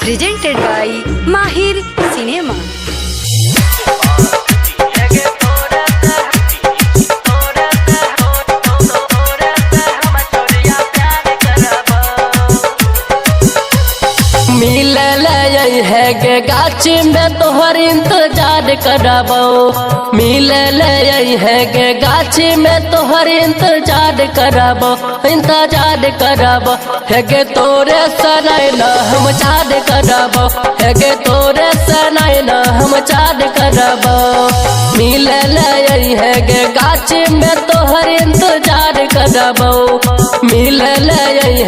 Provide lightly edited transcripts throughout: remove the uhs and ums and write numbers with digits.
presented by Mahir Cinema. मिलल है गे गाछी में तोहर इंतजार करबो। मिलल है गे गाछी में तोहर इंतजार करबो। इंतजार करबो है गे तोरे सनाई न हम चाँद करबो। है गे तोरे सनाई न हम चाँद करबो। मिलल है गे गाछी में तोहर इंतजार करबो। मिलल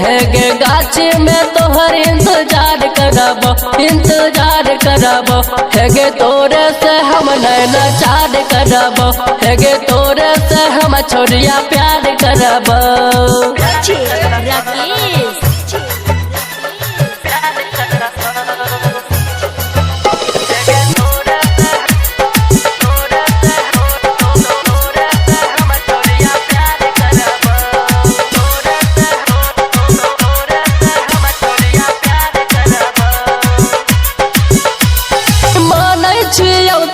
है गे गाछी में तोहर इंतजार करबो। इंतजार करबो है गे तोरे से हम नैना चाँद करबो। है गे तोरे से हम छोड़िया प्यार करबो।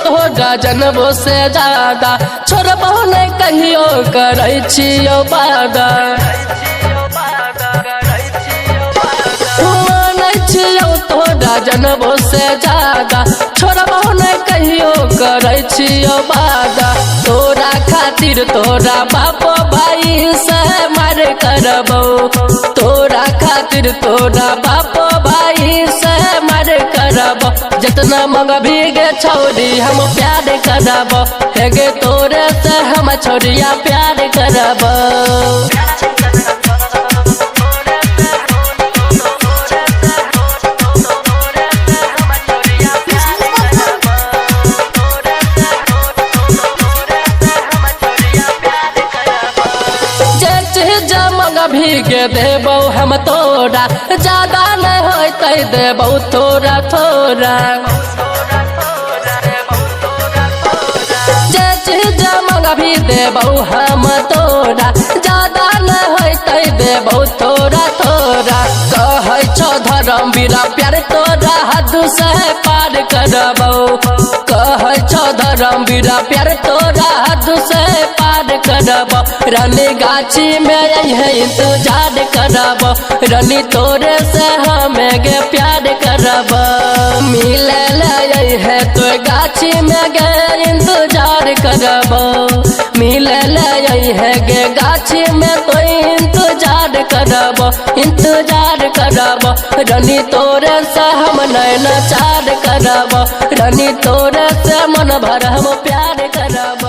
तोरा जनबो से ज्यादा छोड़बो नहीं कहियो करै छियो वादा। मानै छियो तोरा जनबो से ज्यादा छोड़बो नहीं कहियो करै छियो वादा। तोरा खातिर तोरा बापो भाई से मार करबो। तोरा खातिर तोरा बापो भाई से मार करबो। जितना मंग भीगे छोड़ी हम प्यार करबो। है गे तोरे से हम छोड़िया प्यार करबो। भीगे देबो हम तोरा ज्यादा नहीं होते देबो थोड़ा थोड़ा। जे चीज मंगा भी देबो हम तोरा ज्यादा नहीं होते देबो थोड़ा थोड़ा। कहै छो धर्मवीरा प्यार तोरा हद से पार करबो। कहै छो धर्मवीरा प्यार तोरा हद से पार करबो। रानी गाछी में है इंतजार करबो। रानी तोरे से हमें गे प्यार करबो। मिलल है तो गाछी में गे इंतजार करबो। मिलल है गे गाछी में तो इंतजार करबो। इंतजार करबो रानी तोरे से हम नैना चार करबो। रानी तोरे से मन भर हम प्यार करबो।